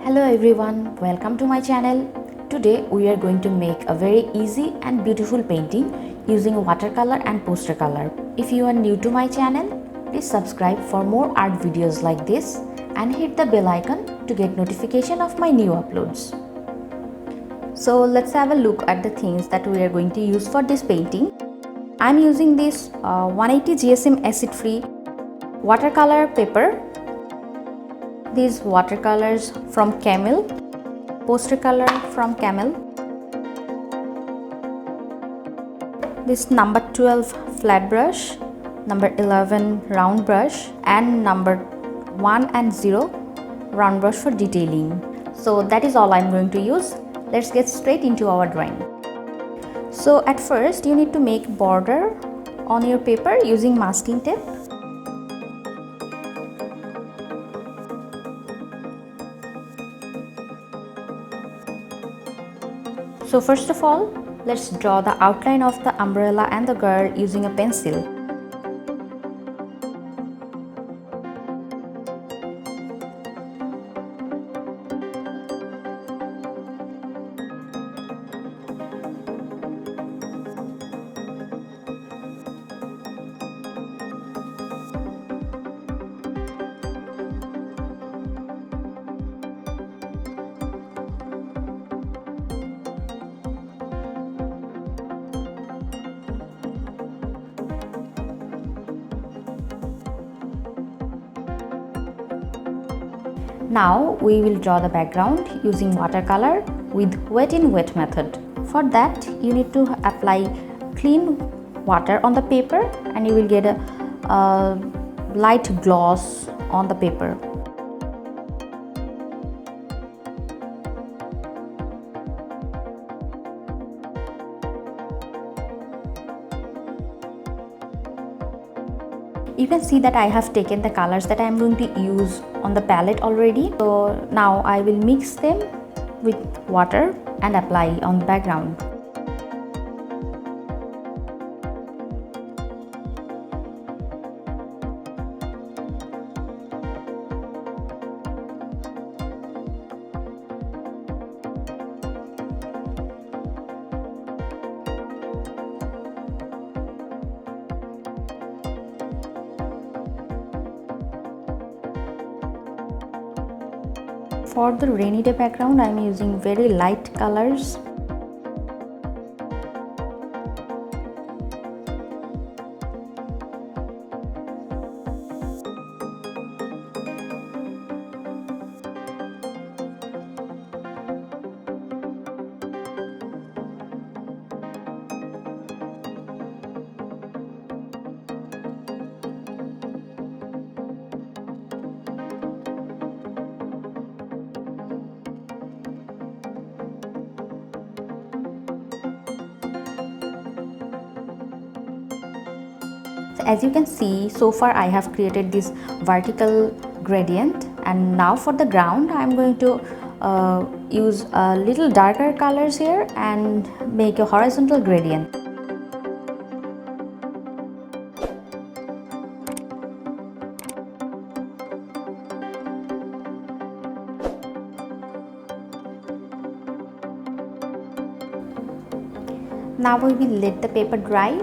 Hello everyone, welcome to my channel. Today we are going to make a very easy and beautiful painting using watercolor and poster color. If you are new to my channel, please subscribe for more art videos like this and hit the bell icon to get notification of my new uploads. So let's have a look at the things that we are going to use for this painting. I am using this 180 GSM acid free watercolor paper. These watercolors from Camel, poster color from Camel, this number 12 flat brush, number 11 round brush, and number 1 and 0 round brush for detailing. So that is all I'm going to use. Let's get straight into our drawing. So at first you need to make border on your paper using masking tape. So first of all, let's draw the outline of the umbrella and the girl using a pencil. Now we will draw the background using watercolor with wet in wet method. For that you need to apply clean water on the paper and you will get a light gloss on the paper. You can see that I have taken the colors that I am going to use on the palette already. So now I will mix them with water and apply on the background. For the rainy day background, I am using very light colors. As you can see, so far I have created this vertical gradient, and now for the ground I am going to use a little darker colors here and make a horizontal gradient. Now we will let the paper dry.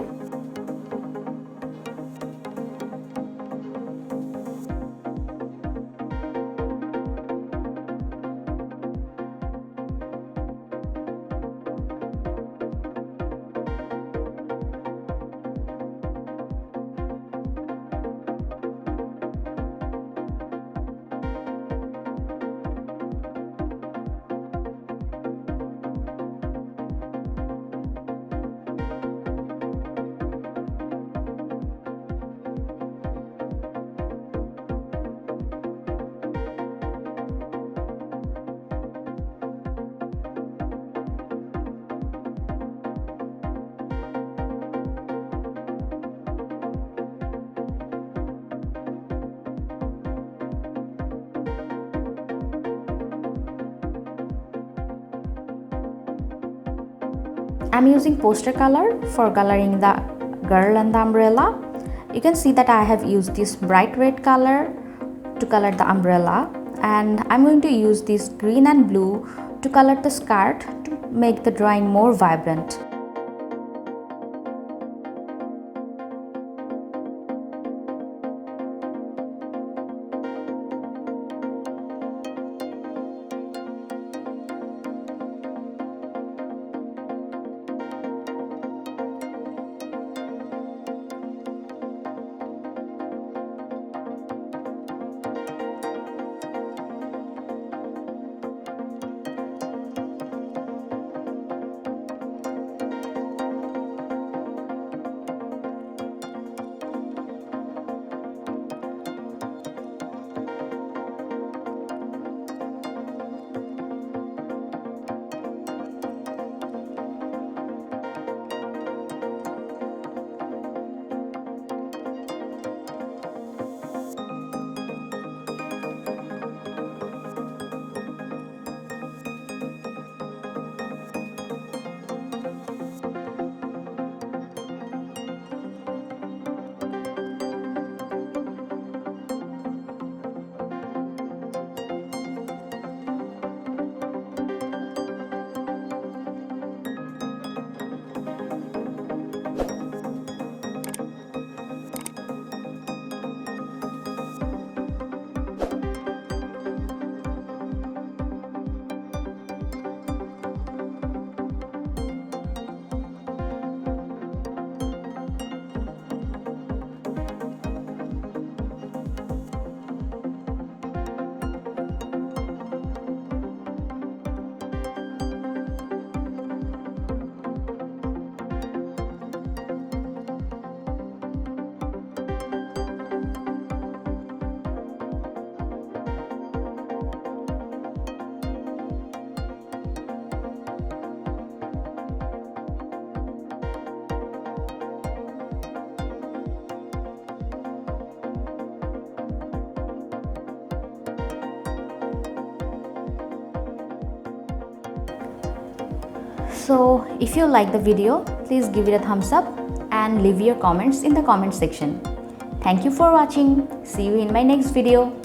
I'm using poster color for coloring the girl and the umbrella. You can see that I have used this bright red color to color the umbrella, and I'm going to use this green and blue to color the skirt to make the drawing more vibrant. So if you like the video, please give it a thumbs up and leave your comments in the comment section. Thank you for watching. See you in my next video.